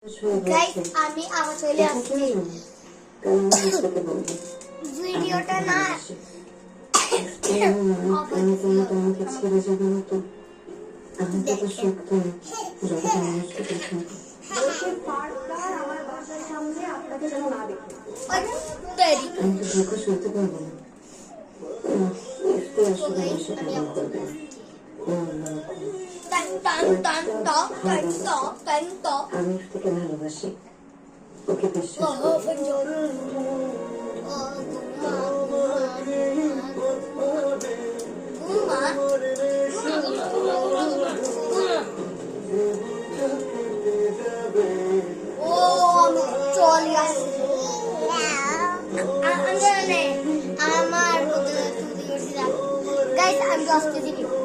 Guys আমি আবার চলে আসছি ভিডিওটা না আমি তোকে ভালোবাসি ওকে বিশ্বাস I'm just kidding you.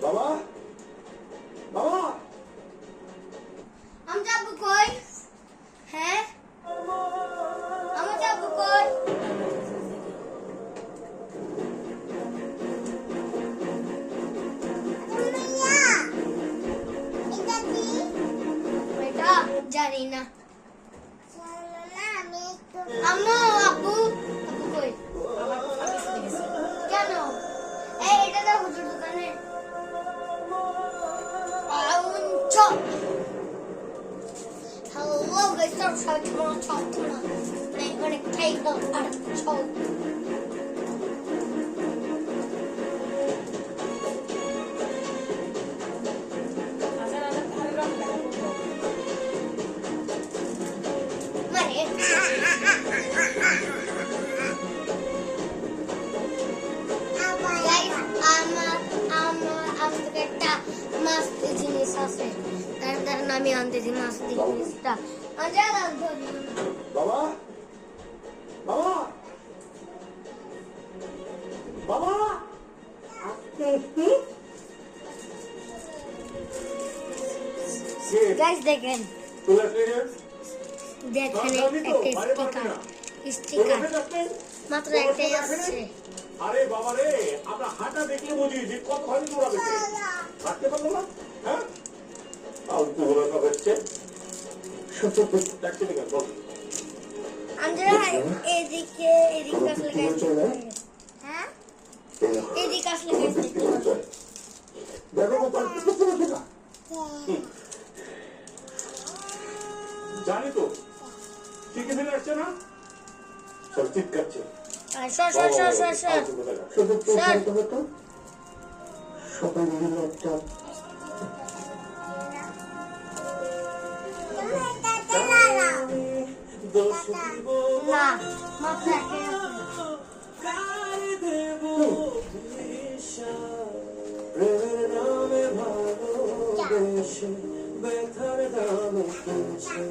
বাবা বাবা हम जब कोई है हम जब कोई बेटा जानी ना अम्मू अब्बू अब्बू कोई क्या नो ए এটা তো হুজুর দোকানে আউনচো Hello guys, I'm sorry tomorrow. I'm gonna take the artichoke. Must জিনিস আছে তার নামই আনতেছি মাস্ত জিনিসটা মজা লাগবে বাবা বাবা বাবা আজকে কি গাইস দেখেন চলে আসলে দেখেন একটা স্টিকার মাত্র একটাই আসছে আরে বাবা রে আমরা হাঁটা দেখলে বুঝি যে কত ভালো দৌড়াবে হাঁটতে পারলো না হ্যাঁ আলতু হলো সব হচ্ছে দেখতে দেখেন বল আমরা এদিকে আসলে গাইস হ্যাঁ এদিকে আসলে গাইস দেখো কত কিছু না জানি তো ঠিক ফেলে আসছে না সব ঠিক করছে শুধু প্রশান্ত হতো সবাই মিলে একটা না মাত্র একটাই ব্যথার দামে কিনছে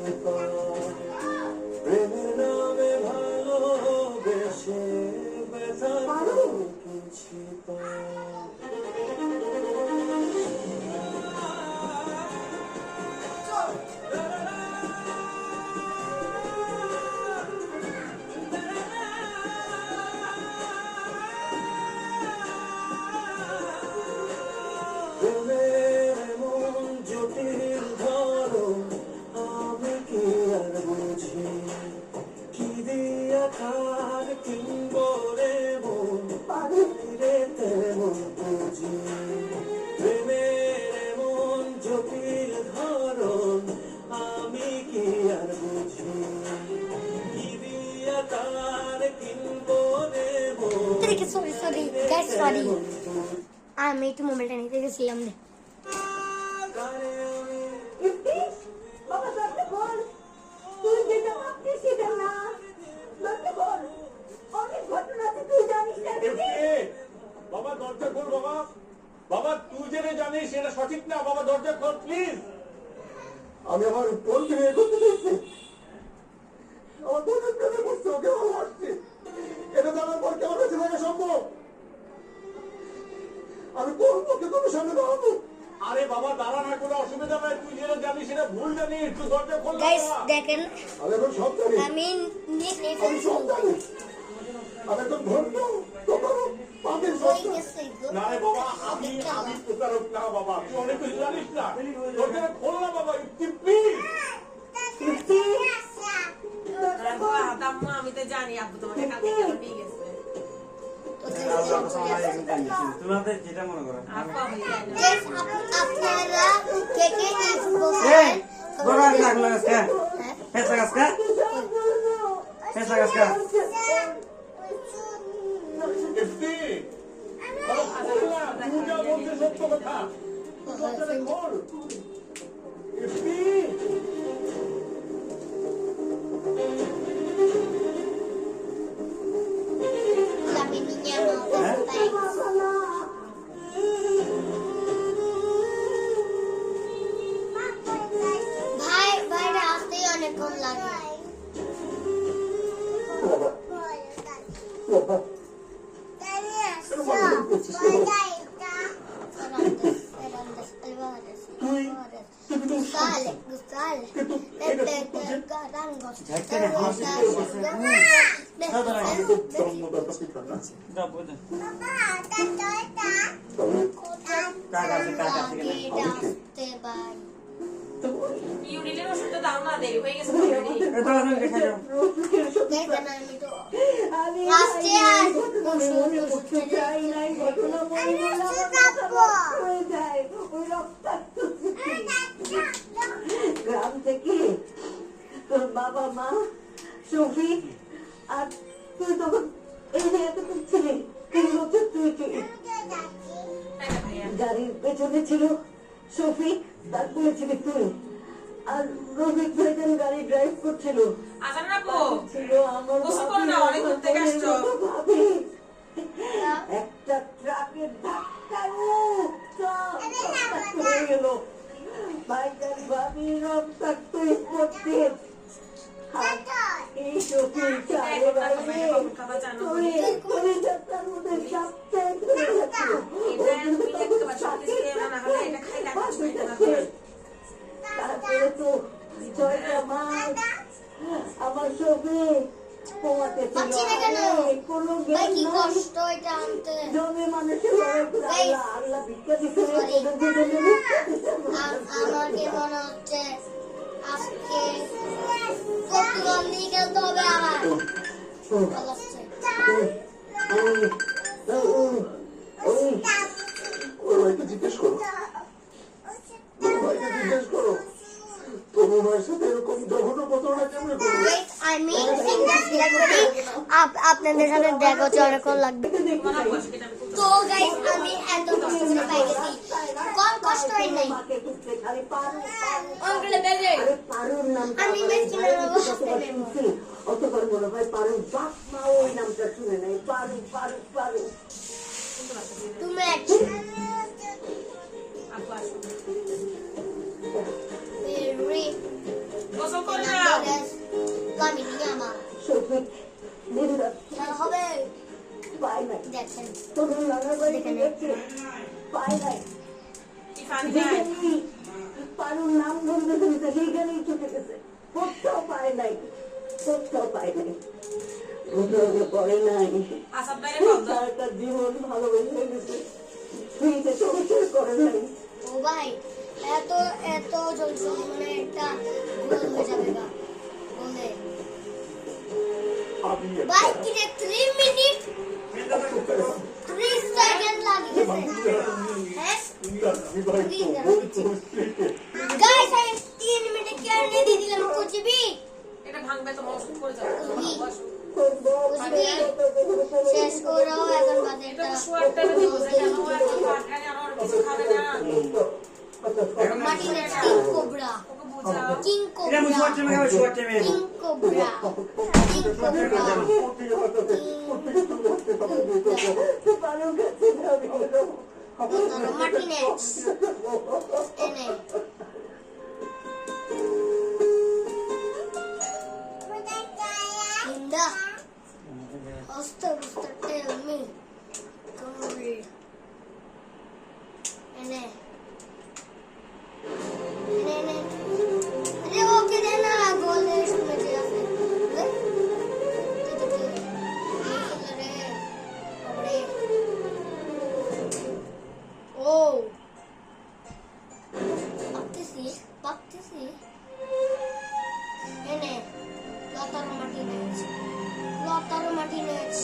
প্রেমের নামে ভালোবেসে ব্যথার দামে কিনছে sorry guys sorry আমি একটু মোবাইলটা নিতে গেছিলাম রে বাবা দরজা খোল তুই যেটা ভাবছিস সেটা না দরজা খোল অনেক ঘটনা আছে তুই জানিস না বাবা দরজা খোল বাবা বাবা তুই যেটা জানিস সেটা সঠিক না বাবা দরজা খোল প্লিজ আমি আমার বোনকে বিয়ে করতে চাইছি আমার বোনের প্রেমে পড়ছে ওকে ভালোবাসছি এটা জানার পর কেমন বেঁচে থাকা সম্ভব আমি কোন পক্ষে তোমার সামনে দাঁড়াবো গাইস দেখেন আমি এখন সব জানি আমি নিজে আমি সব জানি আমি তো ধন্য তোমার পাপের হয়ে সত্য গেছে গো। না রে বাবা আমি প্রতারক না বাবা তুই অনেক কিছু জানিস না তোর জন্য খোল না বাবা প্লিজ আমি তো জানি আব্বু তোমাকে কালকে কেন নিয়ে গেছে তোমাদের যেটা মনে করো আব্বু আমি জানি না। Guys, আপনারা কে কে ইফ এই বড় আগে লাগলো আজকে ফেসা আজকে ফেসা আজকে এফটি বাবা খোল না তুই যা বলছিস সত্য কথা তোর জন্য খোল FT Kami niya mga thanks. ভাই ভাইরা আসতেই অনেকক্ষণ লাগে Gustale, gustale. ইউরিনের ওষুধটা দাও না দেরি হয়ে গেছে অলরেডি এটা আমি দেখাই দাও আমি লাস্টে আর করতে চাই নাই ঘটনা মনে হয়ে যায় ওই রক্তাক্ত স্মৃতি। গ্রাম থেকে তোর বাবা মা শফিক আর তুই তখন এই জায়গাতে ছিলি 3 বছর তুই গাড়ির পেছনে ছিল শফিক তারপরে ছিলি তুই আর রফিক ভাইজান গাড়ি ড্রাইভ করছিল আচ্ছা না আপু ছিল আমার গোসল করো না, অনেক দূর থেকে আসছো। ভাবি একটা ট্রাকের ধাক্কায় রক্তাক্ত হয়ে গেল ভাইজান ভাবি রক্তাক্ত স্পর্শে এই শফিক চারে বাইরে খাবার জানো করে যাত্রার মধ্যে সাপটা ধরে যাচ্ছিল এটা তুমি দেখতে পাচ্ছ কিছু না হলে এটা খাই লাগবে তারপরে তো 6টা মাস আমার সবে পোয়াতে ছিল পাচ্ছি না কেন? কোনো ভাই জ্ঞান কি নাই। কষ্ট এটা আনতে জমি মানুষের লড়াই করে Guys. আল্লাহ ভিক্ষা দিতে Sorry. আমাকে আমাকে মনে হচ্ছে আজকে পর্তুগাল নিয়ে খেলতে হবে আবার ভালো লাগছে। ওর ভাইকে জিজ্ঞেস করো ওর ভাইকে জিজ্ঞেস করো তোমার ভাইয়ের সাথে এরকম জঘন্য ঘটনা কেমনে করবে Guys, আমি সিঙ্গার করি আপনাদের সাথে দেখা হচ্ছে অনেকক্ষণ লাগবে মনে বসে কিনা আমি তো গাইস আমি এত কষ্ট করে পাই গেছি কোন কষ্ট হয় নাই অঙ্কলে বেজে পারুর নাম আমি মেসকিনা হাসতে নেব অতবার মনে হয় পারুর বাপ মা ওই নামটা শুনে নাই পারু পারু পারু তুমি এক আব্বু আসো বেরি গোসল করো না কমি নিয়ে আমার শফিক দিনরাত হবে পায় নাই দেখেন তখন নানার বাড়িতে গেছে পায় নাই কি পানি নাই যেখানেই পারুর নাম ধরবে ধরবে সেইখানেই ছুটে গেছে কোথাও পায় নাই কোথাও পায় নাই কোথাও পড়ে নাই আসাদ বাইরে কল দাও সারাটা জীবন ভালোবেসে গেছে ফ্রিতে সংসার করে নাই ও ভাই এত এত জলদি মানে একটা গোল হয়ে যাবে গা বলে আমি ভাই কি রে 3 মিনিট 3 সেকেন্ড লাগে গেছে হ্যাঁ আমি ভাই তো বলছি গাইস আমি 3 মিনিট কেন দিয়ে দিলাম কুछ भी এটা ভাঙবে তো ওষুধ করে যাবে শেষ করো এখন বাজে এটা তো শোয়ার টাইমে দিব কেন ও এখন পাঠায় আর কিছু খাবে না মার্টিনেজ কিং কোবরা ওকে বুঝাও কিং এটা আমি কোবরা শর্ট টাইমে খাবো শর্ট টাইমে কিং কোবরা কিং কোবরা পারুর কাছে যাবে মার্টিনেজ এনে Linda, hasta tell me. Come read. Ene. Ene. Ene. Are okay then. Lautaro Martinez.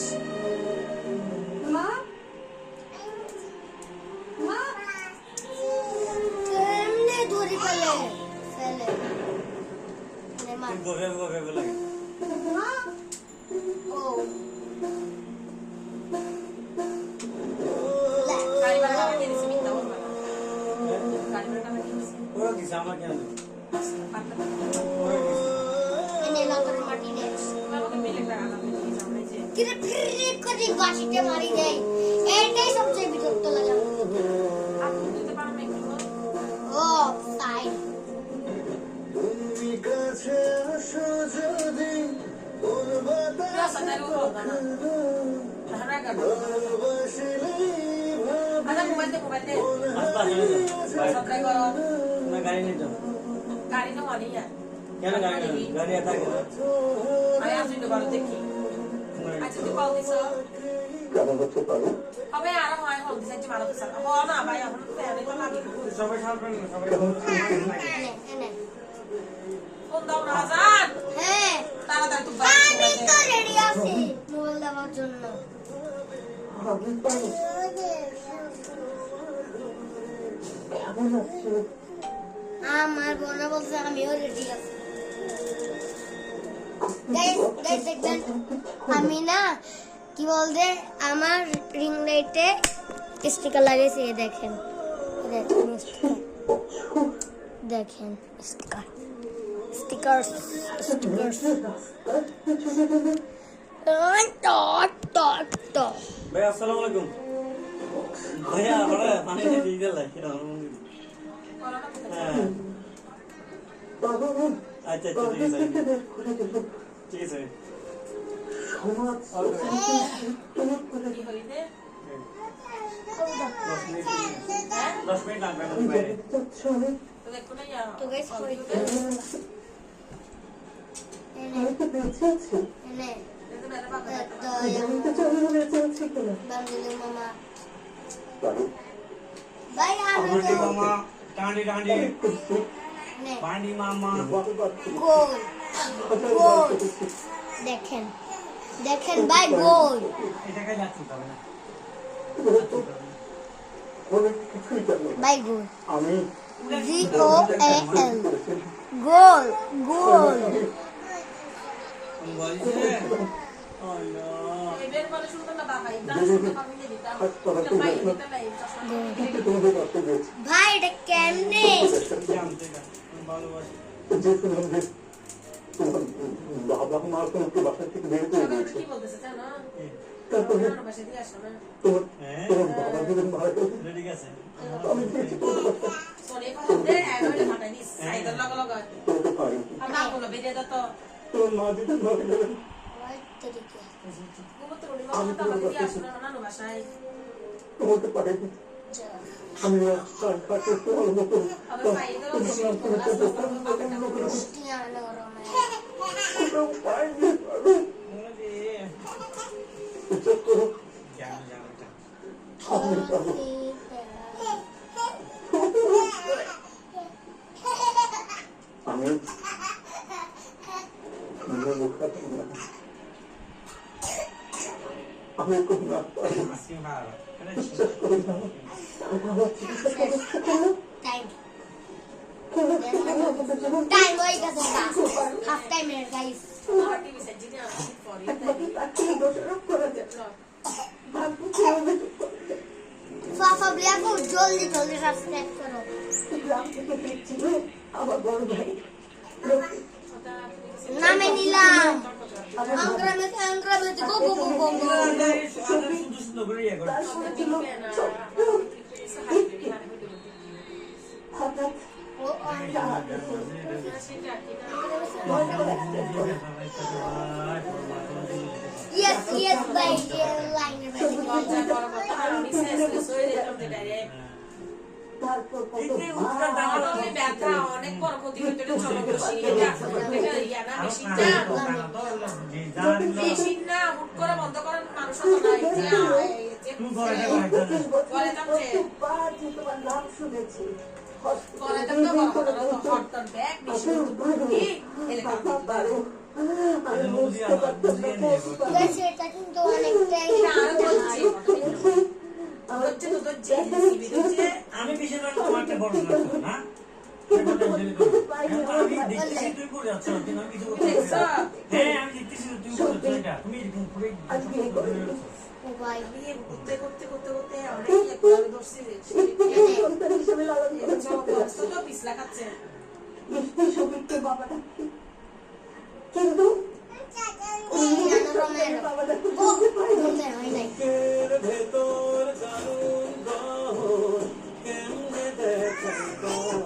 মা মা কেমনে ধরি ফেলে ফেলে নেমার গোবে গোবে লাগে মা ও গাড়ি ভাড়া টাকা দিয়ে দিছি মিথ্যা বলবা না। গাড়ি ভাড়া টাকা দিয়ে দিছি। ওরা কি জামা কেন পাত্তা এনে Lautaro Martinez. আমাকে মিলে টাকা না দিয়ে আমরা যে কিরে ফিরে করে বাসিতে মারি দেয় এইটাই সবচেয়ে বিরক্ত লাগে আমার। আপনি দিতে পারেন না একটু? ও সাইড তুমি কাছে আসো যদি রাস্তা তাই বলবা না। ধারা গাড়ি। ভালোবাসিলে আচ্ছা মোবাইল দে। আসবা জানে ভাই সাবস্ক্রাইব করো। না গাড়ি নিয়ে যাও গাড়ি তো মানি না। কেন গাড়ি নেই? গাড়ি থাকে না আমি আসি তো ভালো দেখি। আচ্ছা তুই কল দিছ? কেমন করতে পারো হবে আর হয় হল দিছ যে ভালো দিছ। হ না ভাই এখন তো ফ্যামিলি তো লাগি। সবাই সামনে সবাই এনে এনে ফোন দাও না আজান। হ্যাঁ তাড়াতাড়ি তুই আমি তো রেডি আছি মোবাইল দেওয়ার জন্য কেমন আছো আমার বোন বলছে আমিও রেডি আছি গাইস দেখবেন আমি না কি বলতে আমার রিং লাইটে স্টিকার লাগিয়েছি এই দেখেন দেখেন দেখেন স্টিকার স্টিকার স্টিকার ভাই আসসালামু আলাইকুম ভাইয়া বড় পানি দিয়ে দিলে হ্যাঁ বাবা আচ্ছা আচ্ছা ঠিক আছে ঠিক আছে সমাজ কি হইছে? 10 মিনিট লাগবে বাইরে তো দেখো না ইয়া। তো গাইস কল কই দিতে। এনে আমি তো বেঁচে আছি এনে দেখো না বাবা। আমি তো চলে বেঁচে আছি কিনা বান্ধবী মামা পারো ভাই আমি আমাটি মামা টাঁডি টাঁডি নে পাঁডি মামা গোল গোল দেখেন দেখেন ভাই গোল এটা কাজ যাচ্ছে তবে না অনেক কিছুই জানো ভাই গোল আমি GOAL গোল গোল বলছে আল্লাহ এবের বলে শুনতো না বাবা এটা শুনতে পাবি না দিতা। এটা ভাই এটা নাই চশমা। তোমাদের রাখতে দিয়েছি ভাই এটা কেমনে জানতে না ভালোবাসি যে শুনলাম যে তোমার বাবা মা তোমাকে বাসা থেকে বের করে সকালে দিয়েছে কি বলতেছে জানো? তারপরে আমার বাসায় দিয়ে আসো না। তোমার হ্যাঁ তোমার বাবা যেদিন মারা গেল ঠিক আছে আমি দিয়েছি তোমার বাচ্চা সোনে পাতে এবারে ফাটাই দিস। সাইডের লাগা লাগা। তোমাকে পারি আর না বলো বেরিয়ে যা তো। তোমার মা যেদিন মারা গেলেন ওই তরিকে ঘুমোতে রুড়ি বাবা তো আমাকে দিয়ে আসো না নানু বাসায়। তোমাকে পারি যা আমি রাস্তার ঘাটে তোমার মতো আবার পাই গেল তো টিয়ানো রমে কোনো উপায় নেই পারো এটা তো জানো জানো জানো আমি পারো আমি আমি খুব না পারি আজকে ভালো বিশ্বাস করি না টাইম টাইম হয়ে গেছে হাফ টাইমের গাইস আমার টিভি সেট জিনি আমি পরে তাই। দোষারোপ করা যায় চল। ভাগ্য কিভাবে ফাফা ব্লাকো জলদি জলদি সাবস্ক্রাইব করো গ্রাম থেকে ফিরছিল আমার বড় ভাই ওটা নামে নিলাম আংগ্রামে গো গো গো গো গো সুন্দর সুন্দর করে ইয়ে করে তারপরে ছিল হঠাৎ ও ইয়েস ইয়েস ভাই লাইনে তারপর কত ব্যথা অনেক বড় ক্ষতি হইতে মেশিন না হুট করে বন্ধ করেন মানুষ বার যে তোমার নাম শুনেছি করাটা তো বড় কথা হরতাল ব্যাগ বেশি বুদ্ধি এলাকা আমি বুঝতে পারতাম না গাইস এটা কিন্তু অনেকটাই এটা আরো বলছি হচ্ছে তো হচ্ছে হচ্ছে আমি বিশেষ করে তোমাকে বড় লাগতো না আমি দেখতেছি তুই করে যাচ্ছ কিন্তু আমি কিছু করতে পারছি না। হ্যাঁ আমি দেখতেছি তুই করছিস এটা তুমি এরকম করে ও ভাই করতে করতে করতে করতে অনেক একবার ধরছি সন্তান হিসেবে লালন করেছে তো পিছলা খাচ্ছে বৃষ্টির সবিককে বাবা ডাকছে কিন্তু বাবা ডাকতে বুঝতে পারি না হয় নাই বুকের ভেতর জানুন গহন কেমনে দেখাই তোমায়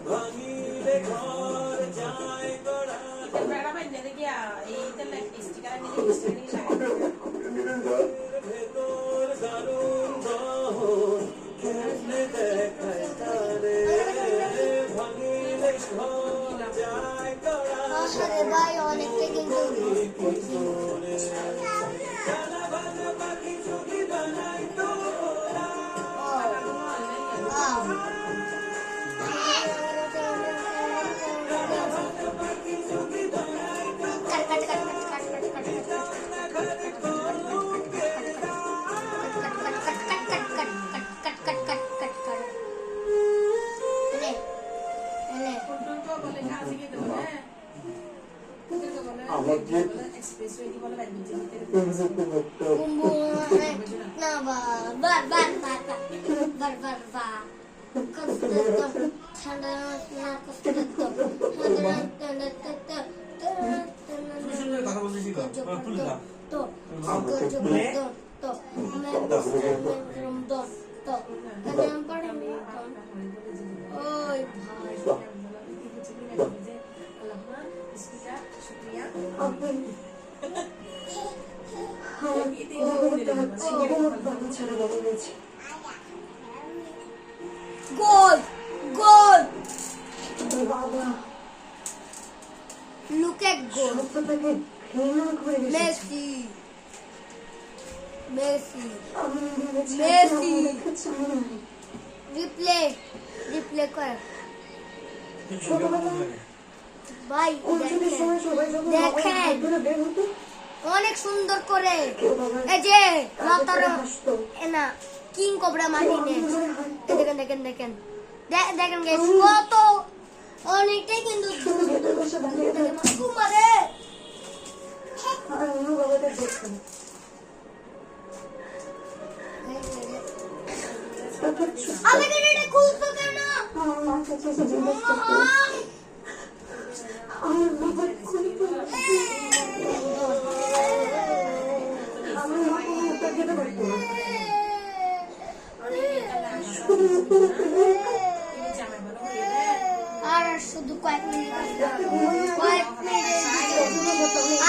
ভাঙিলে ঘর যায় গড়া বেড়া বাইনে দেখিয়া এইটা স্টিকার নিয়ে স্টিকার ভেতর জানুন গহন কেমনে দেখাই তারে ভাঙিলে ঘর যায় গড়া আরে ভাই অনেকটা কিন্তু কথা বলতে শিখো তুলে দাও ওই গোল গোল বাবা look at goal সত্যটাকে ঘৃণা করে মেসি মেসি আমি ভেবেছি মেসি। আমাকে চাই না রিপ্লে কর ছোটবেলায় ভাই অঞ্চলের দেখেন সময় সবাই যখন দেখেন। বাবার হাত ধরে বের হতো অনেক সুন্দর করে কেউ বাবার এই যে কাছে লতার করে হাসতো না কিং কোবরা মার্টিনেজ কেউ ধরে হাঁটতো। দেখেন দেখেন দেখেন দেখেন guys, কত অনেকটাই কিন্তু শুধু ভেতর বসে দাঁড়িয়ে থাকতো। মারে আর অন্য বাবাদের দেখতাম তারপর আমি এটা খুলছো কেন আমার মার কাছে এসে জিজ্ঞেস করতো আমার বাবা খুলতো আমার মা কোনো উত্তর দিতে পারতো না আর শুধু কয়েক মিনিট কয়েক মিনিট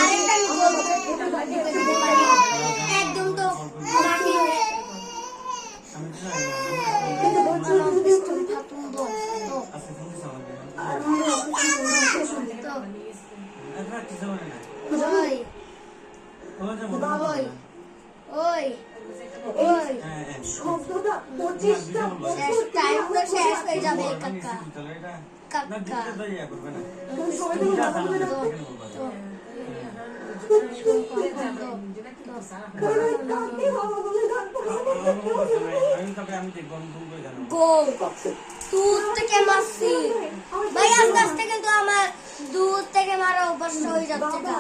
আরেকটা আমি বলবো একদম তো মাটিনে আমি তো জানি না কিন্তু বলছিল যদি ফাতুম বল তো আজকে ফোন দিছ আমাকে আর আমার অপারেশন করে শেষ হয়ে যেত। তো এখন আর কিছু মানে না ওই তোমার যে মনে ওই ওই এই ওই হ্যাঁ হ্যাঁ শব্দটা 25টা শেষ টাইম তো শেষ হয়ে যাবে কাকা তাহলে এটা না কাকা দিতে তো ইয়া করবে না তুমি সবাই তো যা কথা বলবে জানো না তো কারণ কাকে বাবা বলে ডাকতো আমি তবে আমি দেখবো আমি ফোন করে জানাবো গোল দূর থেকে মারছি ভাই আস্তে আস্তে কিন্তু আমার দূর থেকে মারা অভ্যাস হয়ে যাচ্ছে না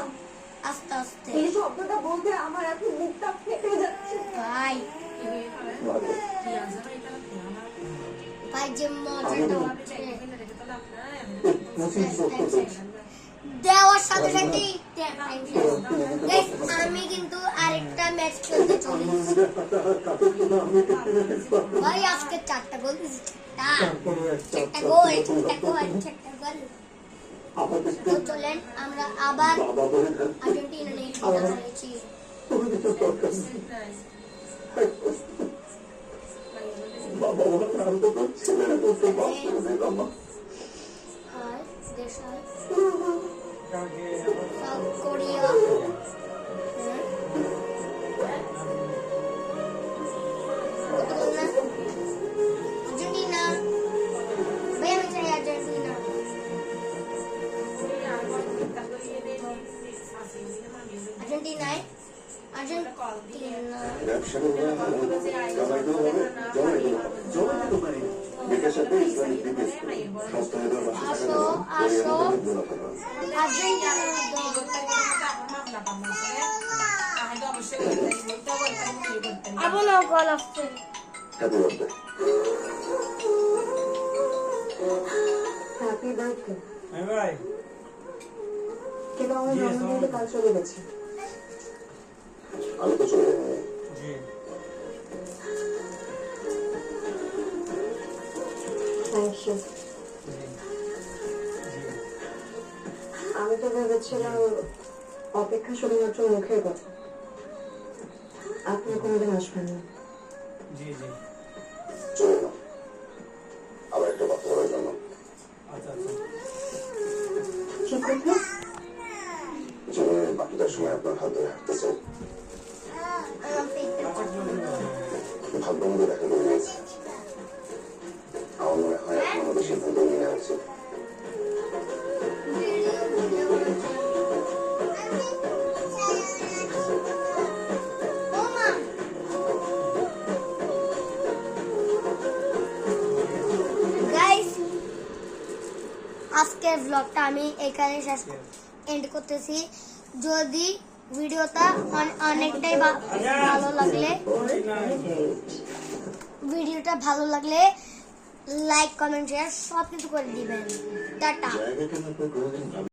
আস্তে আস্তে এই শব্দটা বলতে আমার এখন মুখটা ফেটে যাচ্ছে ভাই ভাই যে মজাটা হচ্ছে দেওয়ার সাথে সাথে আমি কিন্তু আরেকটা ম্যাচ খেলতে চলেছি ভাই আজকে 4টা গোল দিয়েছি 4টা গোল 4টা গোল 4টা গোল তো চলেন আমরা আবার আর্জেন্টিনা নিয়ে খেলা করেছি বাবা আমার অন্তত ছেলেরা করতে পারছে না আর দেশ হয় কালকে সাউথ কোরিয়া কত গোল না আর্জেন্টিনা আর্জেন্টিনায় ব্যবসা করবে কামাইতেও হবে জমাইতেও হবে জমাইতে পারি বিকাশের পে ইসলামিক বিকাশ সপ্তাহে 10 টাকা আসো মুনাফা পাবে আর্জেন্টিনা আবারও কল আসছে হ্যাপি বার্থডে হ্যাপি বার্থডে ভাই কিন্তু আমার জন্মদিনটা কাল চলে গেছে আমি তো চলে যাবো জি থ্যাংক ইউ আমি তো ভেবেছিলাম অপেক্ষা শুধুমাত্র মুখের কথা আপনি কোনোদিন আসবেন না জি জি চলে না আবার একটা কথা বলার জন্য আচ্ছা আচ্ছা কি করবে জীবনের বাকিটার সময় আপনার হাত ধরে হাঁটতে চাই ভাগ্য মধ্যে দেখা করে গেছে আমার মনে হয় এখন আমাদের সিদ্ধান্ত নিয়ে নেওয়া উচিত গাইস আজকের ব্লগটা আমি এখানে শেষ এন্ড করতেছি যদি ভিডিওটা অনেকটাই ভালো লাগলে ভিডিওটা ভালো লাগলে লাইক কমেন্ট শেয়ার সব কিছু করে দিবেন টাটা জায়গা কেন কোনোদিন